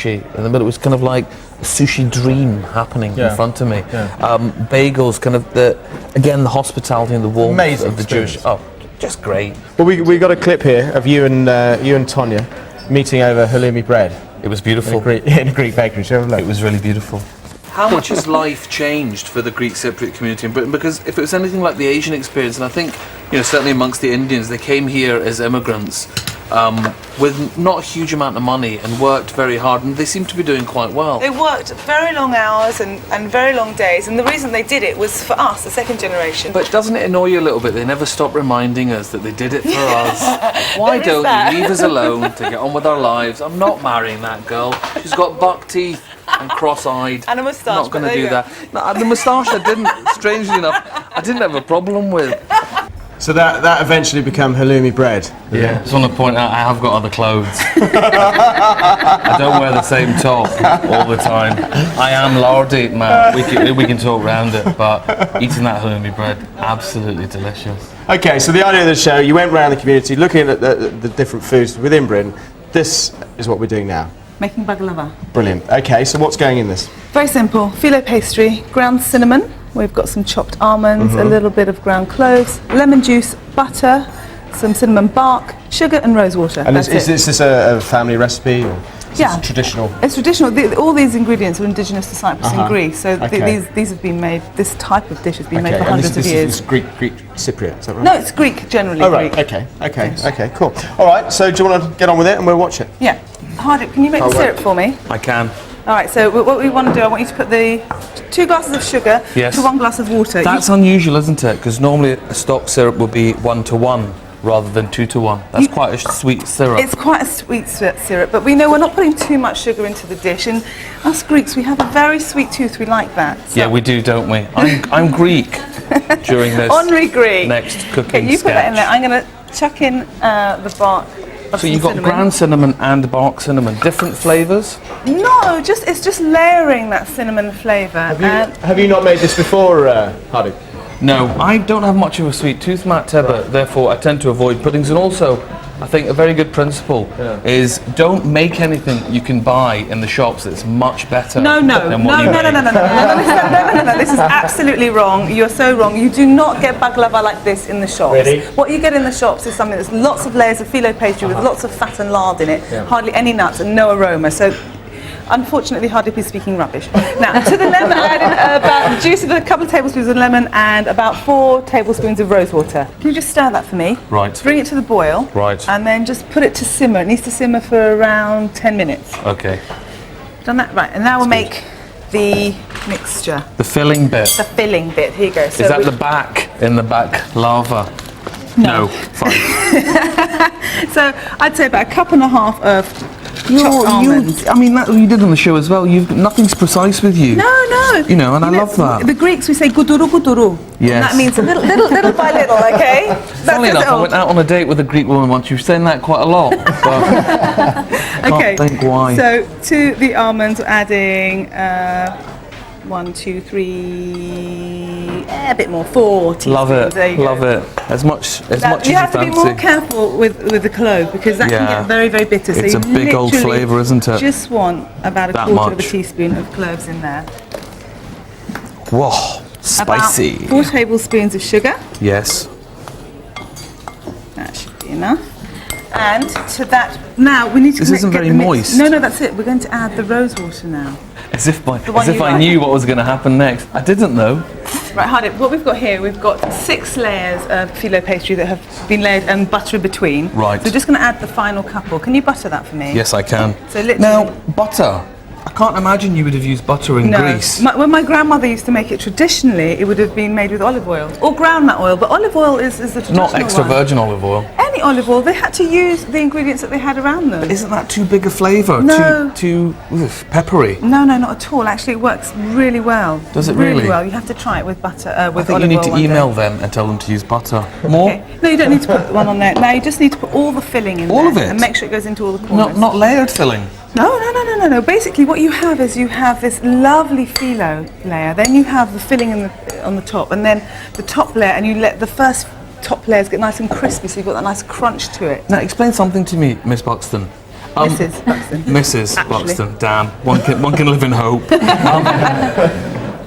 sushi in the middle. It was kind of like a sushi dream happening in front of me. Bagels, kind of the hospitality and the warmth of the Jewish. Oh, just great. Well, we got a clip here of you and Tonia meeting over halloumi bread. It was beautiful in a Greek bakery. So it was really beautiful. How much has life changed for the Greek Cypriot community in Britain? Because if it was anything like the Asian experience, and I think, certainly amongst the Indians, they came here as immigrants with not a huge amount of money and worked very hard, and they seem to be doing quite well. They worked very long hours and very long days, and the reason they did it was for us, the second generation. But doesn't it annoy you a little bit? They never stop reminding us that they did it for us. Why don't you leave us alone to get on with our lives? I'm not marrying that girl. She's got buck teeth and cross-eyed. And a moustache. I'm not going to do that. No, the moustache I didn't, strangely enough, I didn't have a problem with. So that eventually became halloumi bread. Yeah, I just want to point out I have got other clothes. I don't wear the same top all the time. I am lardy, man. We can talk around it, but eating that halloumi bread, absolutely delicious. Okay, so the idea of the show, you went around the community looking at the different foods within Britain. This is what we're doing now. Making baklava. Brilliant. Okay, so what's going in this? Very simple. Phyllo pastry, ground cinnamon. We've got some chopped almonds, a little bit of ground cloves, lemon juice, butter, some cinnamon bark, sugar and rose water. And is this a family recipe? Or yeah. It's traditional? It's traditional. All these ingredients are indigenous to Cyprus and Greece. So these have been made, this type of dish has been made for hundreds of years. This is Greek Cypriot, is that right? No, it's Greek, generally. Oh, right. Greek. Okay, cool. All right, so do you want to get on with it and we'll watch it? Yeah. Hardip, can you make the syrup for me? I can. All right, so what we want to do, I want you to put the 2 glasses of sugar to 1 glass of water. That's unusual, isn't it? Because normally a stock syrup would be 1-to-1 rather than 2-to-1. That's quite a sweet syrup. It's quite a sweet syrup, but we know we're not putting too much sugar into the dish, and us Greeks, we have a very sweet tooth, we like that. So. Yeah, we do, don't we? I'm Greek during this Honorary Greek. next cooking Okay, you sketch. put that in there. I'm going to chuck in the bark. So you've got ground cinnamon and bark cinnamon, different flavours? No, it's just layering that cinnamon flavour. Have you not made this before, Hardy? No, I don't have much of a sweet tooth, Matt Tebber, therefore I tend to avoid puddings. And also, I think a very good principle is don't make anything you can buy in the shops that's much better No, this is absolutely wrong. You're so wrong. You do not get baklava like this in the shops. Really? What you get in the shops is something that's lots of layers of phyllo pastry with lots of fat and lard in it, hardly any nuts and no aroma. So unfortunately, Hardip is speaking rubbish. Now, to the lemon, add in about the juice of a couple of tablespoons of lemon and about 4 tablespoons of rose water. Can you just stir that for me? Right. Bring it to the boil. Right. And then just put it to simmer. It needs to simmer for around 10 minutes. Okay. Done that? Right. And now we'll make the mixture. The filling bit. The filling bit. Here you go. So is that the back in the baklava? No. Fine. So I'd say about 1.5 cups of chopped almonds. I mean, that you did on the show as well. Nothing's precise with you. No. And I love that. The Greeks, we say guduru guduru. Yes. And that means little by little, okay? Funny enough, I went out on a date with a Greek woman once. You've saying that quite a lot. But okay. Can't think why. So to the almonds, we're adding 1, 2, 3, a bit more, 4 teaspoons. Love it. There you go. Love it. As much as You have to fancy. be more careful with the clove because that can get very, very bitter. It's so a you big old flavour, isn't it? Just want about a That quarter of a much. teaspoon of cloves in there. Whoa, spicy. About 4 tablespoons of sugar. Yes. That should be enough. And to that, now we need to. This isn't very moist. No, that's it. We're going to add the rose water now. As if I knew what was going to happen next. I didn't though. Right, Hardip, what we've got here, we've got 6 layers of phyllo pastry that have been layered and butter in between. Right. So we're just going to add the final couple. Can you butter that for me? Yes, I can. So literally. Now, butter. I can't imagine you would have used butter in Greece. When my grandmother used to make it traditionally, it would have been made with olive oil or groundnut oil, but olive oil is the traditional Not extra virgin olive oil. Any olive oil, they had to use the ingredients that they had around them. Isn't that too big a flavour? No. Too peppery? No, not at all. Actually, it works really well. Does it really? well. You have to try it with butter, with I think olive you need oil to email them and tell them to use butter. More? Okay. No, you don't need to put one on there. Now you just need to put all the filling in All there of it? and make sure it goes into all the corners. Not layered filling? No. Basically, what you have is you have this lovely phyllo layer, then you have the filling on the top, and then the top layer, and you let the first top layers get nice and crispy, so you've got that nice crunch to it. Now, explain something to me, Miss Buxton. Mrs. Buxton. Mrs. Actually. Buxton, damn. One can live in hope.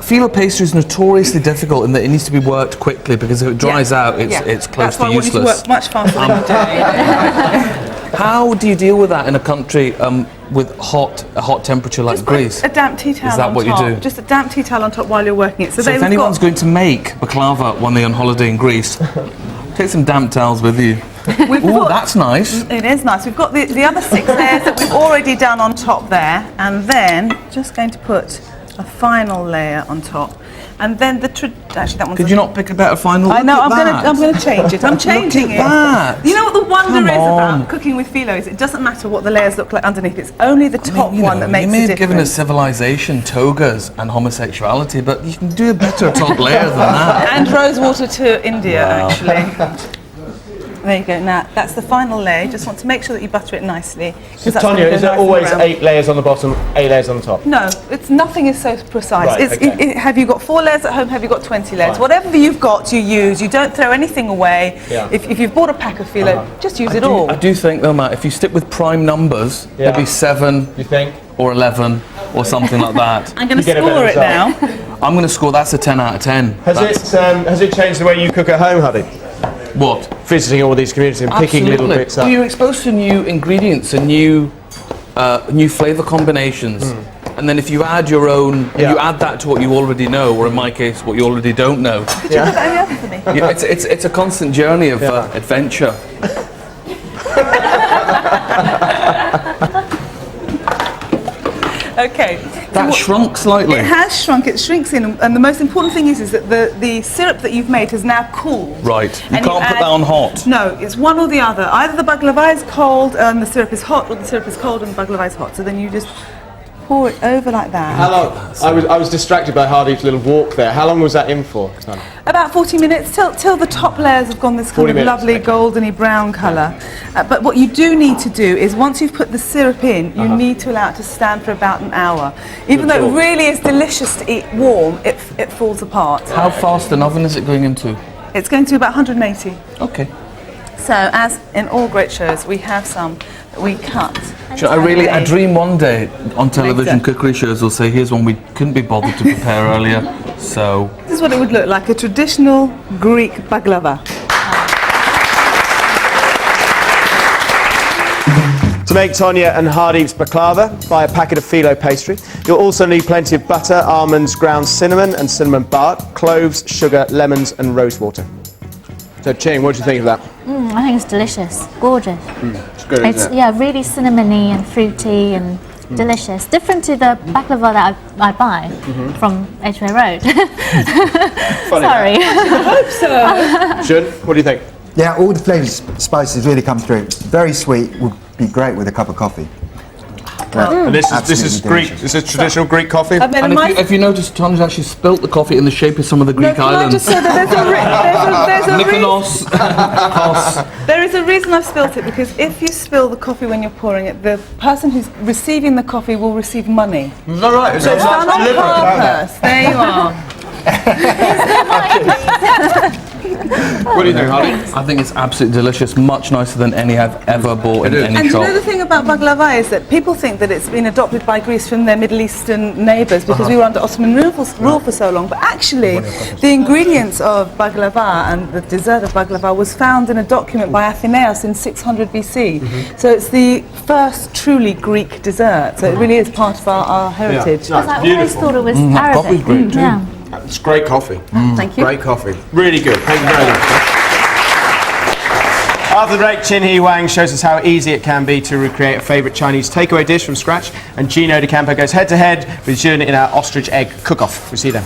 Phyllo pastry is notoriously difficult in that it needs to be worked quickly because if it dries out, it's close That's why to I want you to useless. work much faster than you do. How do you deal with that in a country with a hot temperature like Just put Greece? a damp tea towel Is that on what you top. do? Just a damp tea towel on top while you're working it. So if anyone's going to make baklava when they're on holiday in Greece, take some damp towels with you. Oh, that's nice. It is nice. We've got the other 6 layers that we've already done on top there, and then just going to put a final layer on top. And then actually that one's... Could you not pick a better final? I know, Look at I'm going to change it. I'm changing Look at that. You know what the wonder Come is on. about cooking with phyllo is it doesn't matter what the layers look like underneath. It's only the top You one know, that makes you a may have difference. given us civilization, togas and homosexuality, but you can do a better top layer than that. And rose water to India, actually. There you go. Now, that's the final layer. You just want to make sure that you butter it nicely. So Tonia, is there always 8 layers on the bottom, 8 layers on the top? No, nothing is so precise. Right, okay. Have you got 4 layers at home? Have you got 20 layers? Right. Whatever you've got, you use. You don't throw anything away. Yeah. If you've bought a pack of phyllo, just use it all. I do think though, Matt, if you stick with prime numbers, maybe 7 You think? or 11 or something like that. I'm going to You get a better score it now. result. I'm going to score, that's a 10 out of 10. Has it changed the way you cook at home, Huddy? What? Visiting all these communities and picking little bits up. Well, you're exposed to new ingredients and new flavour combinations. And then if you add your own, and you add that to what you already know, or in my case, what you already don't know. Could you put that in the oven for me? Yeah, it's a constant journey of adventure. Okay. That shrunk slightly. It has shrunk. It shrinks in, and the most important thing is that the syrup that you've made has now cooled. Right. You And can't put that on hot. No, it's one or the other. Either the baklava is cold and the syrup is hot, or the syrup is cold and the baklava is hot. So then you just pour it over like that. How long? I was distracted by Hardy's little walk there. How long was that in for? About 40 minutes till the top layers have gone this kind 40 of minutes, lovely okay. goldeny brown colour. But what you do need to do is once you've put the syrup in, you need to allow it to stand for about an hour. Even though it really is delicious to eat warm, it falls apart. How fast an oven is it going into? It's going to about 180. Okay. So as in all great shows, we have some that we cut. I dream one day on television Exactly. cookery shows will say, here's one we couldn't be bothered to prepare earlier, so... This is what it would look like, a traditional Greek baklava. To make Tonia and Hardy's baklava, buy a packet of phyllo pastry. You'll also need plenty of butter, almonds, ground cinnamon and cinnamon bark, cloves, sugar, lemons and rose water. So Ching, what do you think of that? I think it's delicious, gorgeous. It's good, It's isn't it? really cinnamony and fruity and delicious. Different to the baklava that I buy from Edgware Road. Sorry. Shun, what do you think? Yeah, all the flavours, spices really come through. It's very sweet, would be great with a cup of coffee. And this is Absolutely Greek. delicious. This is traditional Greek coffee. And then And my- if you notice, Tonia's actually spilt the coffee in the shape of some of the Greek Can I islands. just say that Mykonos, Kos. there is a reason I've spilt it, because if you spill the coffee when you're pouring it, the person who's receiving the coffee will receive money. Is that right? So it's done on purpose. There you are. What do you think, Hardy? I think it's absolutely delicious, much nicer than any I've ever bought in any And you shop. know the thing about baklava is that people think that it's been adopted by Greece from their Middle Eastern neighbours because we were under Ottoman rule for so long. But actually, the ingredients of baklava and the dessert of baklava was found in a document by Athenaeus in 600 BC. So it's the first truly Greek dessert. So it really is part of our heritage. No, Because I beautiful. always thought it was coffee's Arabic. great too. Yeah. It's great coffee. Thank you. Great coffee. Really good. Thank you very much. After the break, Chin Hee Wang shows us how easy it can be to recreate a favourite Chinese takeaway dish from scratch, and Gino De Campo goes head to head with Jun in our ostrich egg cook-off. We'll see you then.